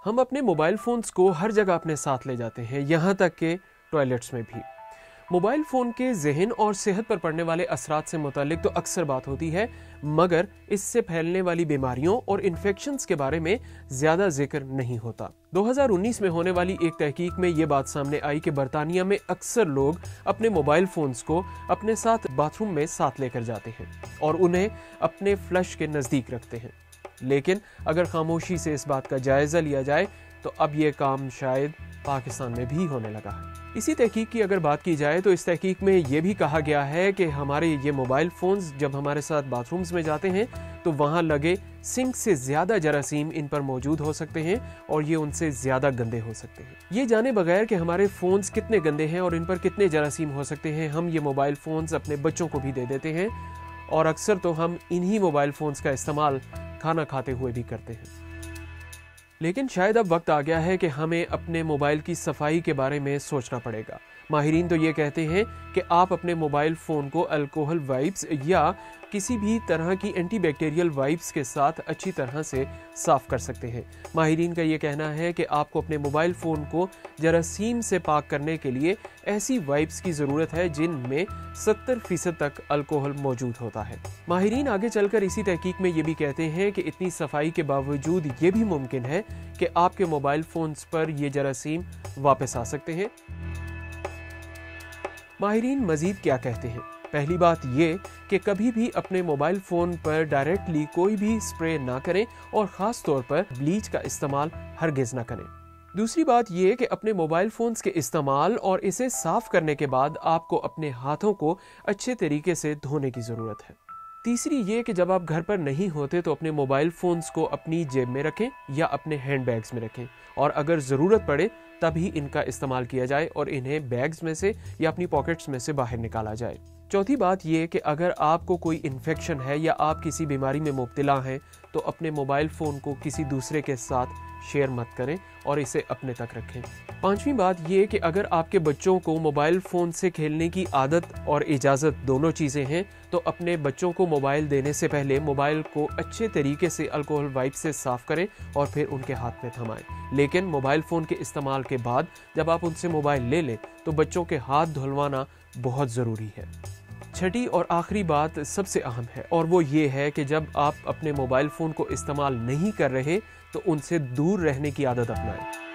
हम अपने mobile phones को हर जगह अपने साथ ले जाते हैं, यहाँ तक कि टॉयलेट्स में भी। मोबाइल फ़ोन के ज़हन और सेहत पर पड़ने वाले असरात से मुतालिक तो अक्सर बात होती है, मगर इससे फैलने वाली बीमारियों और इन्फेक्शंस के बारे में ज़्यादा जिक्र नहीं होता। 2019 में होने वाली एक तहकीक में ये बात सामने आई कि बरतानिया में अक्सर लोग अपने मोबाइल फ़ोन्स को अपने साथ बाथरूम में साथ लेकर जाते हैं और उन्हें अपने फ्लश के नज़दीक रखते हैं। लेकिन अगर खामोशी से इस बात का जायजा लिया जाए तो अब यह काम शायद पाकिस्तान में भी होने लगा है। इसी तहकीक की अगर बात की जाए तो इस तहकीक में यह भी कहा गया है कि हमारे ये मोबाइल फ़ोन्स जब हमारे साथ बाथरूम्स में जाते हैं तो वहाँ लगे सिंक से ज़्यादा जरासीम इन पर मौजूद हो सकते हैं और ये उनसे ज़्यादा गंदे हो सकते हैं। ये जाने बगैर कि हमारे फ़ोन्स कितने गंदे हैं और इन पर कितने जरासीम हो सकते हैं, हम ये मोबाइल फ़ोन्स अपने बच्चों को भी दे देते हैं और अक्सर तो हम इन्हीं मोबाइल फ़ोन्स का इस्तेमाल खाना खाते हुए भी करते हैं। लेकिन शायद अब वक्त आ गया है कि हमें अपने मोबाइल की सफाई के बारे में सोचना पड़ेगा। माहिरीन तो ये कहते हैं कि आप अपने मोबाइल फ़ोन को अल्कोहल वाइप्स या किसी भी तरह की एंटीबैक्टीरियल वाइप्स के साथ अच्छी तरह से साफ़ कर सकते हैं। माहिरीन का ये कहना है कि आपको अपने मोबाइल फ़ोन को जरासीम से पाक करने के लिए ऐसी वाइप्स की ज़रूरत है जिनमें 70% तक अल्कोहल मौजूद होता है। माहिरीन आगे चलकर इसी तहकीक में ये भी कहते हैं कि इतनी सफाई के बावजूद ये भी मुमकिन है कि आपके मोबाइल फ़ोन्स पर ये जरासीम वापस आ सकते हैं। माहिरीन मजीद क्या कहते हैं? पहली बात ये कि कभी भी अपने मोबाइल फ़ोन पर डायरेक्टली कोई भी स्प्रे ना करें और ख़ास तौर पर ब्लीच का इस्तेमाल हरगिज़ ना करें। दूसरी बात ये कि अपने मोबाइल फ़ोन्स के इस्तेमाल और इसे साफ़ करने के बाद आपको अपने हाथों को अच्छे तरीके से धोने की ज़रूरत है। तीसरी ये कि जब आप घर पर नहीं होते तो अपने मोबाइल फ़ोन्स को अपनी जेब में रखें या अपने हैंड बैग्स में रखें और अगर ज़रूरत पड़े तभी इनका इस्तेमाल किया जाए और इन्हें बैग्स में से या अपनी पॉकेट्स में से बाहर निकाला जाए। चौथी बात यह कि अगर आपको कोई इन्फेक्शन है या आप किसी बीमारी में मुब्तला हैं तो अपने मोबाइल फ़ोन को किसी दूसरे के साथ शेयर मत करें और इसे अपने तक रखें। पांचवी बात यह कि अगर आपके बच्चों को मोबाइल फ़ोन से खेलने की आदत और इजाज़त दोनों चीज़ें हैं तो अपने बच्चों को मोबाइल देने से पहले मोबाइल को अच्छे तरीके से अल्कोहल वाइप से साफ़ करें और फिर उनके हाथ में थमाएं। लेकिन मोबाइल फ़ोन के इस्तेमाल के बाद जब आप उनसे मोबाइल ले लें तो बच्चों के हाथ धुलवाना बहुत ज़रूरी है। छठी और आखिरी बात सबसे अहम है और वो ये है कि जब आप अपने मोबाइल फ़ोन को इस्तेमाल नहीं कर रहे तो उनसे दूर रहने की आदत अपनाएं।